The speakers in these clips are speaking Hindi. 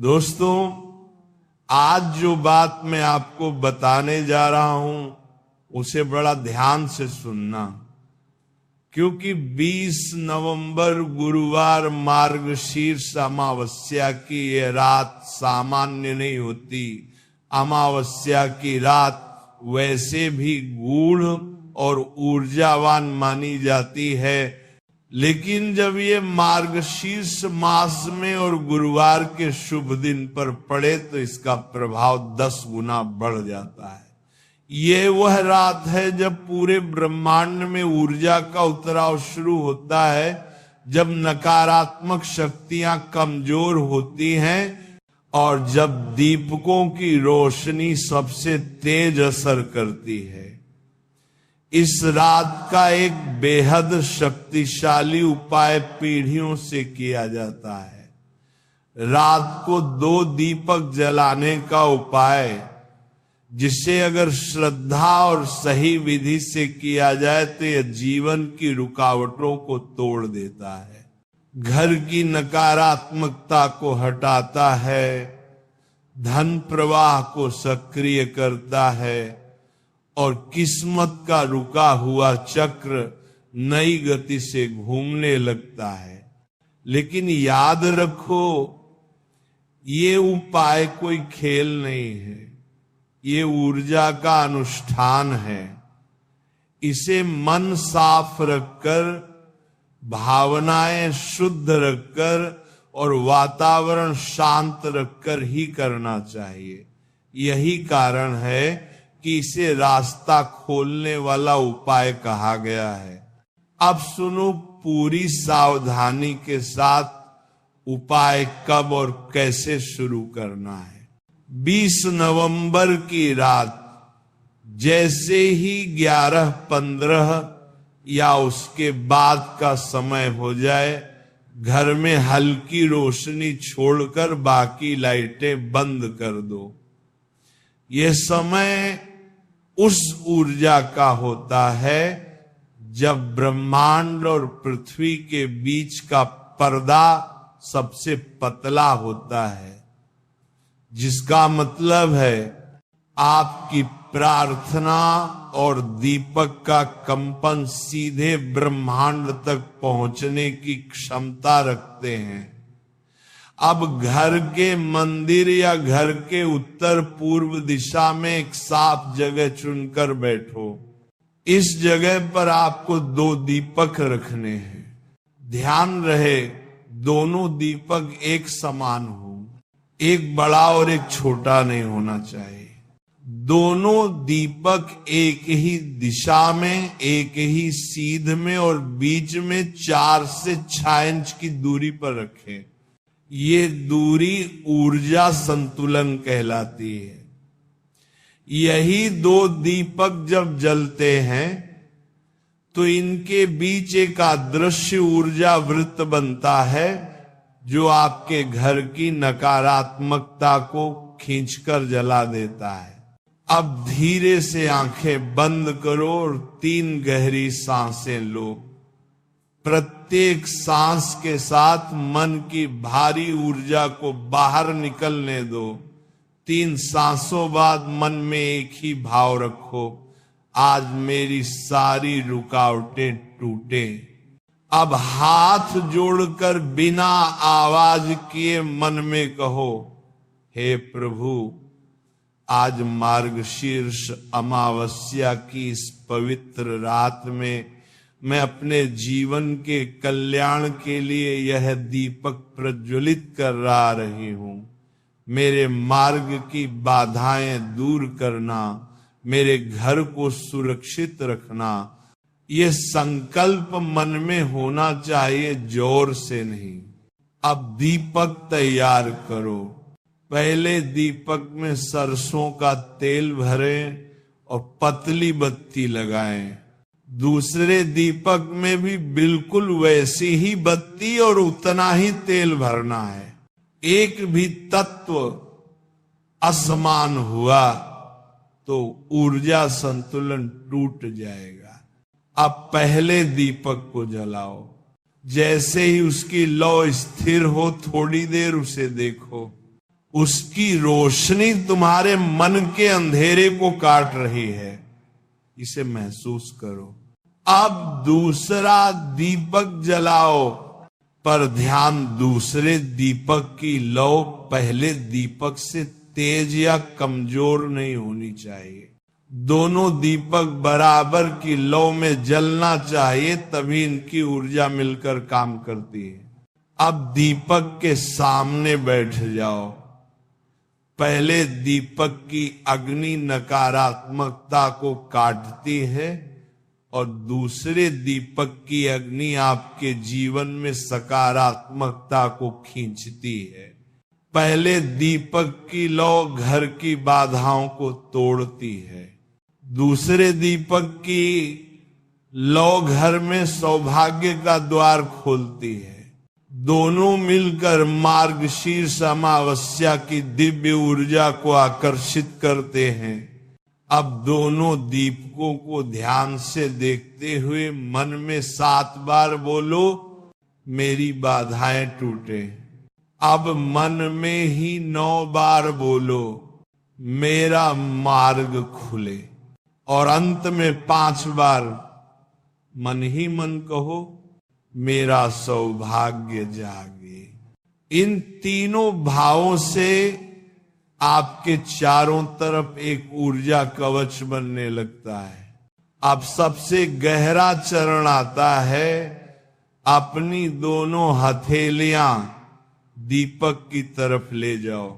दोस्तों, आज जो बात मैं आपको बताने जा रहा हूं उसे बड़ा ध्यान से सुनना, क्योंकि 20 नवंबर गुरुवार मार्गशीर्ष अमावस्या की ये रात सामान्य नहीं होती। अमावस्या की रात वैसे भी गूढ़ और ऊर्जावान मानी जाती है, लेकिन जब ये मार्गशीर्ष मास में और गुरुवार के शुभ दिन पर पड़े तो इसका प्रभाव 10 गुना बढ़ जाता है। ये वह रात है जब पूरे ब्रह्मांड में ऊर्जा का उतराव शुरू होता है, जब नकारात्मक शक्तियां कमजोर होती हैं और जब दीपकों की रोशनी सबसे तेज असर करती है। इस रात का एक बेहद शक्तिशाली उपाय पीढ़ियों से किया जाता है। रात को 2 दीपक जलाने का उपाय, जिसे अगर श्रद्धा और सही विधि से किया जाए तो यह जीवन की रुकावटों को तोड़ देता है, घर की नकारात्मकता को हटाता है, धन प्रवाह को सक्रिय करता है और किस्मत का रुका हुआ चक्र नई गति से घूमने लगता है। लेकिन याद रखो, ये उपाय कोई खेल नहीं है, ये ऊर्जा का अनुष्ठान है। इसे मन साफ रखकर, भावनाएं शुद्ध रखकर और वातावरण शांत रखकर ही करना चाहिए। यही कारण है कि इसे रास्ता खोलने वाला उपाय कहा गया है। अब सुनो पूरी सावधानी के साथ उपाय कब और कैसे शुरू करना है। 20 नवंबर की रात जैसे ही 11:15 या उसके बाद का समय हो जाए, घर में हल्की रोशनी छोड़कर बाकी लाइटें बंद कर दो। यह समय उस ऊर्जा का होता है जब ब्रह्मांड और पृथ्वी के बीच का पर्दा सबसे पतला होता है, जिसका मतलब है आपकी प्रार्थना और दीपक का कंपन सीधे ब्रह्मांड तक पहुंचने की क्षमता रखते हैं। अब घर के मंदिर या घर के उत्तर पूर्व दिशा में एक साफ जगह चुनकर बैठो। इस जगह पर आपको 2 दीपक रखने हैं। ध्यान रहे दोनों दीपक एक समान हो, एक बड़ा और एक छोटा नहीं होना चाहिए। दोनों दीपक एक ही दिशा में, एक ही सीध में और बीच में 4 से 6 इंच की दूरी पर रखें। ये दूरी ऊर्जा संतुलन कहलाती है। यही 2 दीपक जब जलते हैं तो इनके बीच एक अदृश्य ऊर्जा वृत्त बनता है, जो आपके घर की नकारात्मकता को खींचकर जला देता है। अब धीरे से आंखें बंद करो और 3 गहरी सांसें लो। प्रत्येक सांस के साथ मन की भारी ऊर्जा को बाहर निकलने दो। 3 सांसों बाद मन में एक ही भाव रखो, आज मेरी सारी रुकावटें टूटे। अब हाथ जोड़कर बिना आवाज किए मन में कहो, हे प्रभु, आज मार्गशीर्ष अमावस्या की इस पवित्र रात में मैं अपने जीवन के कल्याण के लिए यह दीपक प्रज्वलित कर रही हूं। मेरे मार्ग की बाधाएं दूर करना, मेरे घर को सुरक्षित रखना, ये संकल्प मन में होना चाहिए, जोर से नहीं। अब दीपक तैयार करो। पहले दीपक में सरसों का तेल भरें और पतली बत्ती लगाएं। दूसरे दीपक में भी बिल्कुल वैसी ही बत्ती और उतना ही तेल भरना है। एक भी तत्व असमान हुआ तो ऊर्जा संतुलन टूट जाएगा। अब पहले दीपक को जलाओ। जैसे ही उसकी लौ स्थिर हो, थोड़ी देर उसे देखो। उसकी रोशनी तुम्हारे मन के अंधेरे को काट रही है, इसे महसूस करो। अब दूसरा दीपक जलाओ, पर ध्यान दूसरे दीपक की लौ पहले दीपक से तेज या कमजोर नहीं होनी चाहिए। दोनों दीपक बराबर की लौ में जलना चाहिए, तभी इनकी ऊर्जा मिलकर काम करती है। अब दीपक के सामने बैठ जाओ। पहले दीपक की अग्नि नकारात्मकता को काटती है और दूसरे दीपक की अग्नि आपके जीवन में सकारात्मकता को खींचती है। पहले दीपक की लौ घर की बाधाओं को तोड़ती है, दूसरे दीपक की लौ घर में सौभाग्य का द्वार खोलती है। दोनों मिलकर मार्गशीर्ष अमावस्या की दिव्य ऊर्जा को आकर्षित करते हैं। अब दोनों दीपकों को ध्यान से देखते हुए मन में 7 बार बोलो, मेरी बाधाएं टूटे। अब मन में ही 9 बार बोलो, मेरा मार्ग खुले। और अंत में 5 बार मन ही मन कहो, मेरा सौभाग्य जागे। इन तीनों भावों से आपके चारों तरफ एक ऊर्जा कवच बनने लगता है। अब सबसे गहरा चरण आता है, अपनी दोनों हथेलियां दीपक की तरफ ले जाओ।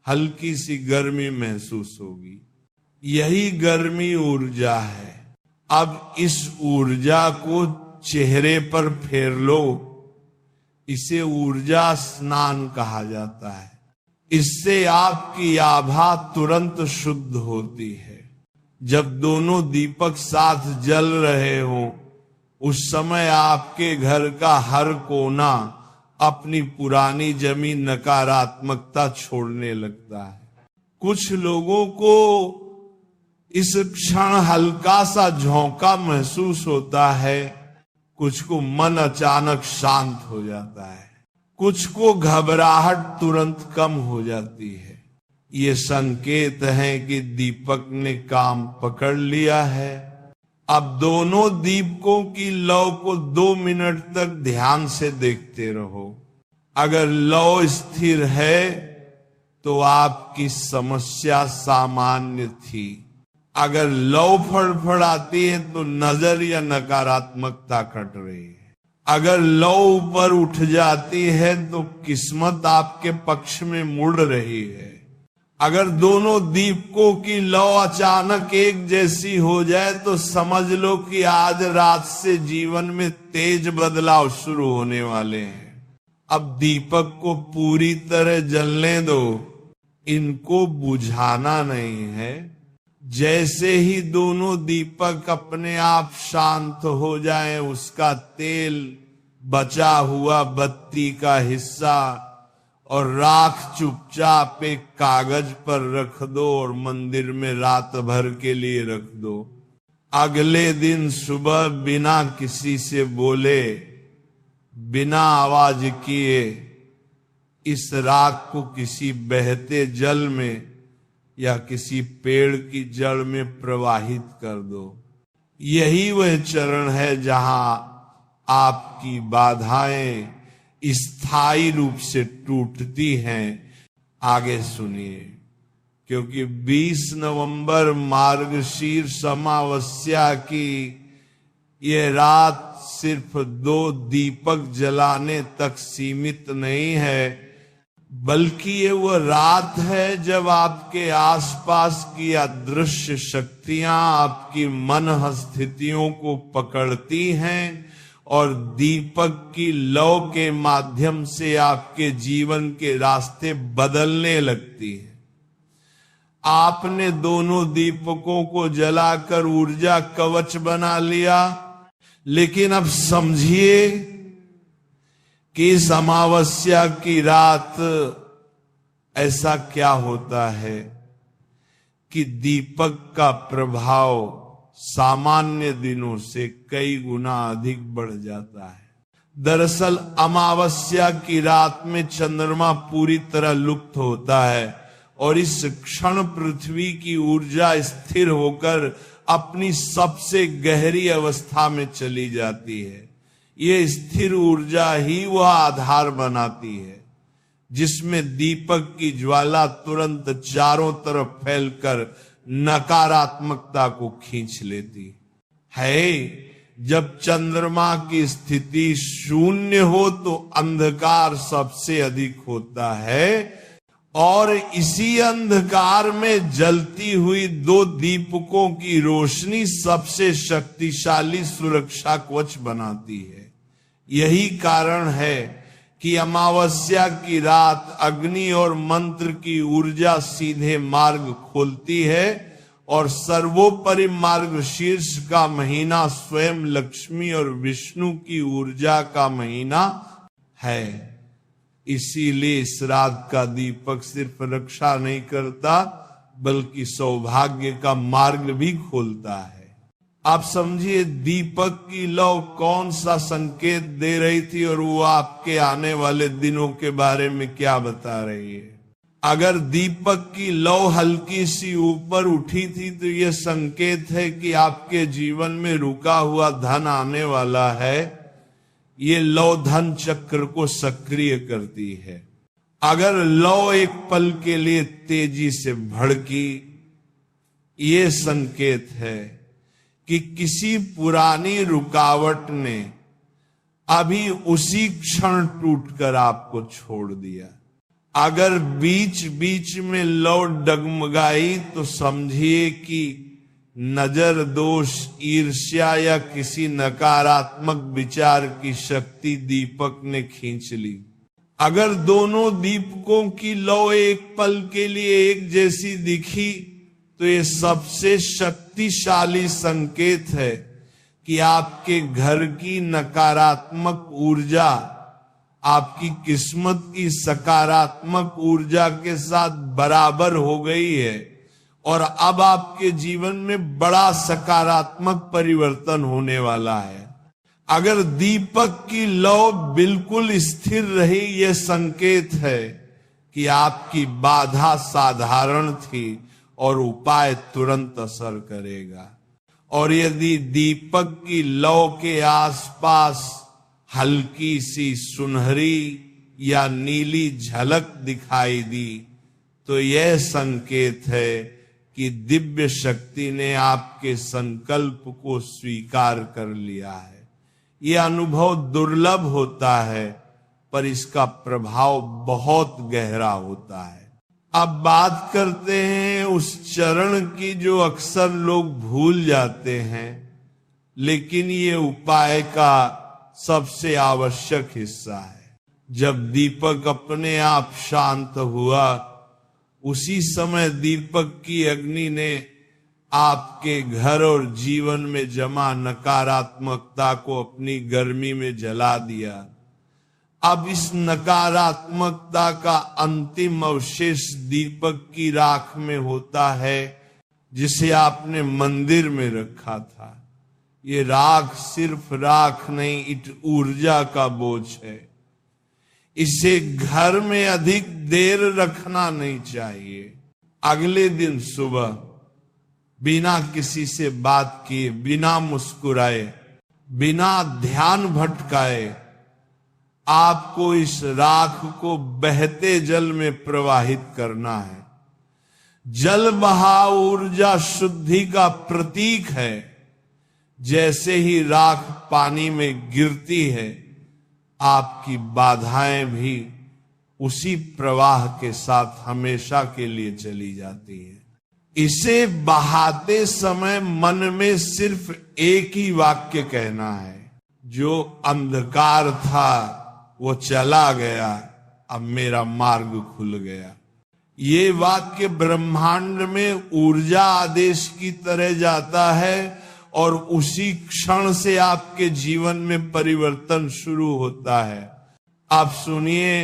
हल्की सी गर्मी महसूस होगी, यही गर्मी ऊर्जा है। अब इस ऊर्जा को चेहरे पर फेर लो, इसे ऊर्जा स्नान कहा जाता है। इससे आपकी आभा तुरंत शुद्ध होती है। जब दोनों दीपक साथ जल रहे हो, उस समय आपके घर का हर कोना अपनी पुरानी जमी नकारात्मकता छोड़ने लगता है। कुछ लोगों को इस क्षण हल्का सा झोंका महसूस होता है, कुछ को मन अचानक शांत हो जाता है, कुछ को घबराहट तुरंत कम हो जाती है। ये संकेत है कि दीपक ने काम पकड़ लिया है। अब दोनों दीपकों की लौ को 2 मिनट तक ध्यान से देखते रहो। अगर लौ स्थिर है तो आपकी समस्या सामान्य थी। अगर लौ फड़फड़ाती है तो नजर या नकारात्मकता कट रही है। अगर लौ ऊपर उठ जाती है तो किस्मत आपके पक्ष में मुड़ रही है। अगर दोनों दीपकों की लौ अचानक एक जैसी हो जाए तो समझ लो कि आज रात से जीवन में तेज बदलाव शुरू होने वाले हैं। अब दीपक को पूरी तरह जलने दो, इनको बुझाना नहीं है। जैसे ही दोनों दीपक अपने आप शांत हो जाएं, उसका तेल, बचा हुआ बत्ती का हिस्सा और राख चुपचाप एक कागज पर रख दो और मंदिर में रात भर के लिए रख दो। अगले दिन सुबह बिना किसी से बोले, बिना आवाज किए इस राख को किसी बहते जल में या किसी पेड़ की जड़ में प्रवाहित कर दो। यही वह चरण है जहां आपकी बाधाएं स्थायी रूप से टूटती हैं। आगे सुनिए, क्योंकि 20 नवंबर मार्गशीर्ष अमावस्या की ये रात सिर्फ 2 दीपक जलाने तक सीमित नहीं है, बल्कि ये वो रात है जब आपके आसपास की अदृश्य शक्तियां आपकी मन स्थितियों को पकड़ती हैं और दीपक की लौ के माध्यम से आपके जीवन के रास्ते बदलने लगती है। आपने दोनों दीपकों को जलाकर ऊर्जा कवच बना लिया, लेकिन अब समझिए कि इस अमावस्या की रात ऐसा क्या होता है कि दीपक का प्रभाव सामान्य दिनों से कई गुना अधिक बढ़ जाता है। दरअसल अमावस्या की रात में चंद्रमा पूरी तरह लुप्त होता है और इस क्षण पृथ्वी की ऊर्जा स्थिर होकर अपनी सबसे गहरी अवस्था में चली जाती है। ये स्थिर ऊर्जा ही वह आधार बनाती है जिसमें दीपक की ज्वाला तुरंत चारों तरफ फैलकर नकारात्मकता को खींच लेती है। जब चंद्रमा की स्थिति शून्य हो तो अंधकार सबसे अधिक होता है और इसी अंधकार में जलती हुई दो दीपकों की रोशनी सबसे शक्तिशाली सुरक्षा कवच बनाती है। यही कारण है कि अमावस्या की रात अग्नि और मंत्र की ऊर्जा सीधे मार्ग खोलती है और सर्वोपरि मार्गशीर्ष का महीना स्वयं लक्ष्मी और विष्णु की ऊर्जा का महीना है। इसीलिए इस रात का दीपक सिर्फ रक्षा नहीं करता बल्कि सौभाग्य का मार्ग भी खोलता है। आप समझिए दीपक की लौ कौन सा संकेत दे रही थी और वो आपके आने वाले दिनों के बारे में क्या बता रही है। अगर दीपक की लौ हल्की सी ऊपर उठी थी तो यह संकेत है कि आपके जीवन में रुका हुआ धन आने वाला है। ये लौ धन चक्र को सक्रिय करती है। अगर लौ एक पल के लिए तेजी से भड़की, ये संकेत है कि किसी पुरानी रुकावट ने अभी उसी क्षण टूटकर आपको छोड़ दिया। अगर बीच बीच में लौ डगमगाई तो समझिए कि नजर दोष, ईर्ष्या या किसी नकारात्मक विचार की शक्ति दीपक ने खींच ली। अगर दोनों दीपकों की लौ एक पल के लिए एक जैसी दिखी तो ये सबसे शक्तिशाली संकेत है कि आपके घर की नकारात्मक ऊर्जा आपकी किस्मत की सकारात्मक ऊर्जा के साथ बराबर हो गई है और अब आपके जीवन में बड़ा सकारात्मक परिवर्तन होने वाला है। अगर दीपक की लौ बिल्कुल स्थिर रही, यह संकेत है कि आपकी बाधा साधारण थी और उपाय तुरंत असर करेगा। और यदि दीपक की लौ के आसपास हल्की सी सुनहरी या नीली झलक दिखाई दी तो यह संकेत है कि दिव्य शक्ति ने आपके संकल्प को स्वीकार कर लिया है। यह अनुभव दुर्लभ होता है पर इसका प्रभाव बहुत गहरा होता है। अब बात करते हैं उस चरण की जो अक्सर लोग भूल जाते हैं, लेकिन ये उपाय का सबसे आवश्यक हिस्सा है। जब दीपक अपने आप शांत हुआ, उसी समय दीपक की अग्नि ने आपके घर और जीवन में जमा नकारात्मकता को अपनी गर्मी में जला दिया। अब इस नकारात्मकता का अंतिम अवशेष दीपक की राख में होता है जिसे आपने मंदिर में रखा था। ये राख सिर्फ राख नहीं, इट ऊर्जा का बोझ है। इसे घर में अधिक देर रखना नहीं चाहिए। अगले दिन सुबह बिना किसी से बात किए, बिना मुस्कुराए, बिना ध्यान भटकाए आपको इस राख को बहते जल में प्रवाहित करना है। जल बहाव ऊर्जा शुद्धि का प्रतीक है। जैसे ही राख पानी में गिरती है, आपकी बाधाएं भी उसी प्रवाह के साथ हमेशा के लिए चली जाती है। इसे बहाते समय मन में सिर्फ एक ही वाक्य कहना है, जो अंधकार था वो चला गया, अब मेरा मार्ग खुल गया। ये वाक्य ब्रह्मांड में ऊर्जा आदेश की तरह जाता है और उसी क्षण से आपके जीवन में परिवर्तन शुरू होता है। आप सुनिए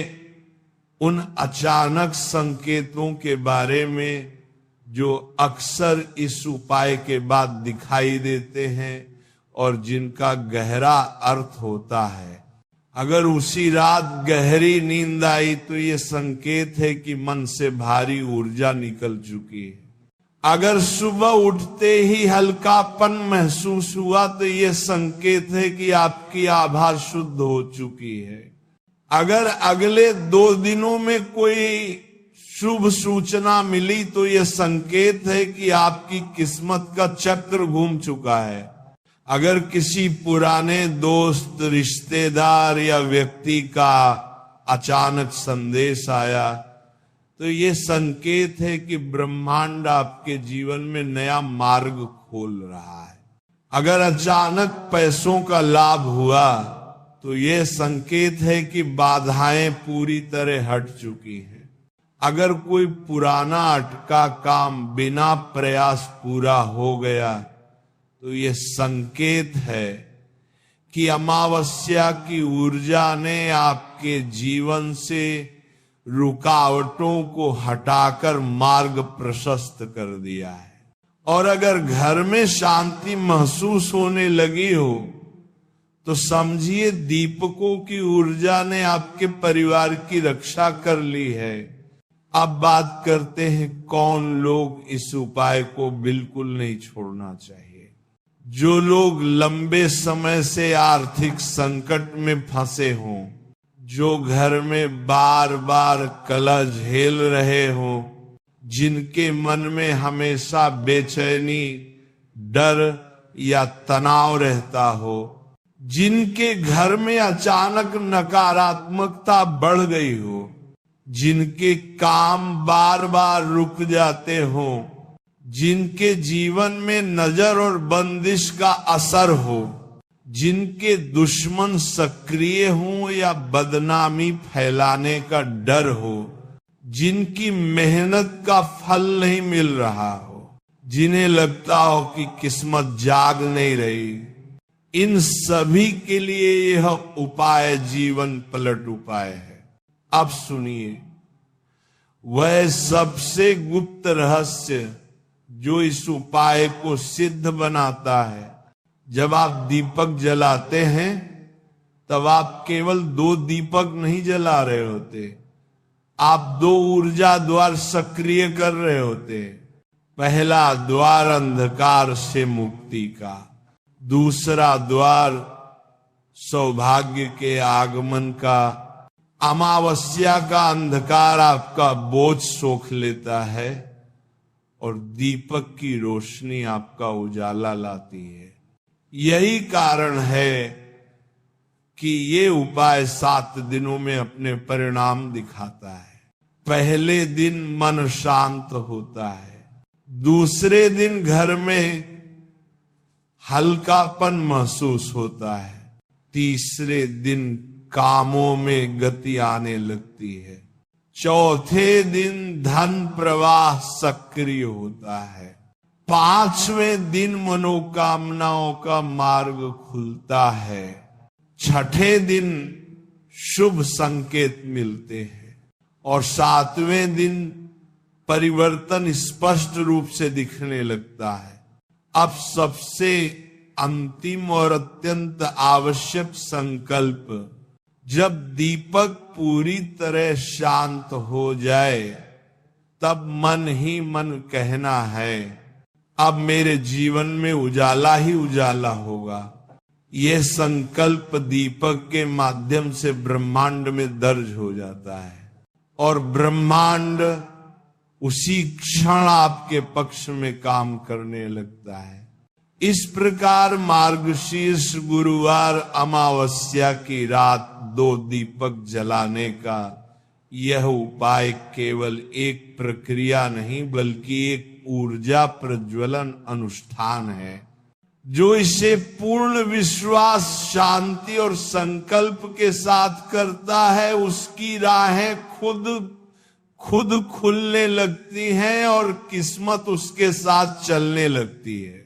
उन अचानक संकेतों के बारे में जो अक्सर इस उपाय के बाद दिखाई देते हैं और जिनका गहरा अर्थ होता है। अगर उसी रात गहरी नींद आई तो ये संकेत है कि मन से भारी ऊर्जा निकल चुकी है। अगर सुबह उठते ही हल्कापन महसूस हुआ तो ये संकेत है कि आपकी आभा शुद्ध हो चुकी है। अगर अगले 2 दिनों में कोई शुभ सूचना मिली तो यह संकेत है कि आपकी किस्मत का चक्र घूम चुका है। अगर किसी पुराने दोस्त, रिश्तेदार या व्यक्ति का अचानक संदेश आया तो ये संकेत है कि ब्रह्मांड आपके जीवन में नया मार्ग खोल रहा है। अगर अचानक पैसों का लाभ हुआ तो ये संकेत है कि बाधाएं पूरी तरह हट चुकी हैं। अगर कोई पुराना अटका काम बिना प्रयास पूरा हो गया तो ये संकेत है कि अमावस्या की ऊर्जा ने आपके जीवन से रुकावटों को हटाकर मार्ग प्रशस्त कर दिया है। और अगर घर में शांति महसूस होने लगी हो तो समझिए दीपकों की ऊर्जा ने आपके परिवार की रक्षा कर ली है। अब बात करते हैं कौन लोग इस उपाय को बिल्कुल नहीं छोड़ना चाहिए। जो लोग लंबे समय से आर्थिक संकट में फंसे हों, जो घर में बार बार कलह झेल रहे हों, जिनके मन में हमेशा बेचैनी, डर या तनाव रहता हो, जिनके घर में अचानक नकारात्मकता बढ़ गई हो, जिनके काम बार बार रुक जाते हो, जिनके जीवन में नजर और बंदिश का असर हो, जिनके दुश्मन सक्रिय हो या बदनामी फैलाने का डर हो, जिनकी मेहनत का फल नहीं मिल रहा हो, जिन्हें लगता हो कि किस्मत जाग नहीं रही, इन सभी के लिए यह उपाय जीवन पलट उपाय है। अब सुनिए, वह सबसे गुप्त रहस्य जो इस उपाय को सिद्ध बनाता है। जब आप दीपक जलाते हैं तब आप केवल 2 दीपक नहीं जला रहे होते, आप 2 ऊर्जा द्वार सक्रिय कर रहे होते। पहला द्वार अंधकार से मुक्ति का, दूसरा द्वार सौभाग्य के आगमन का। अमावस्या का अंधकार आपका बोझ सोख लेता है और दीपक की रोशनी आपका उजाला लाती है। यही कारण है कि ये उपाय 7 दिनों में अपने परिणाम दिखाता है। पहले दिन मन शांत होता है, दूसरे दिन घर में हल्कापन महसूस होता है, तीसरे दिन कामों में गति आने लगती है, चौथे दिन धन प्रवाह सक्रिय होता है, 5वें दिन मनोकामनाओं का मार्ग खुलता है, 6ठे दिन शुभ संकेत मिलते हैं और 7वें दिन परिवर्तन स्पष्ट रूप से दिखने लगता है। अब सबसे अंतिम और अत्यंत आवश्यक संकल्प, जब दीपक पूरी तरह शांत हो जाए तब मन ही मन कहना है अब मेरे जीवन में उजाला ही उजाला होगा। यह संकल्प दीपक के माध्यम से ब्रह्मांड में दर्ज हो जाता है और ब्रह्मांड उसी क्षण आपके पक्ष में काम करने लगता है। इस प्रकार मार्गशीर्ष गुरुवार अमावस्या की रात 2 दीपक जलाने का यह उपाय केवल एक प्रक्रिया नहीं बल्कि एक ऊर्जा प्रज्वलन अनुष्ठान है। जो इसे पूर्ण विश्वास, शांति और संकल्प के साथ करता है उसकी राहें खुद खुलने लगती हैं और किस्मत उसके साथ चलने लगती है।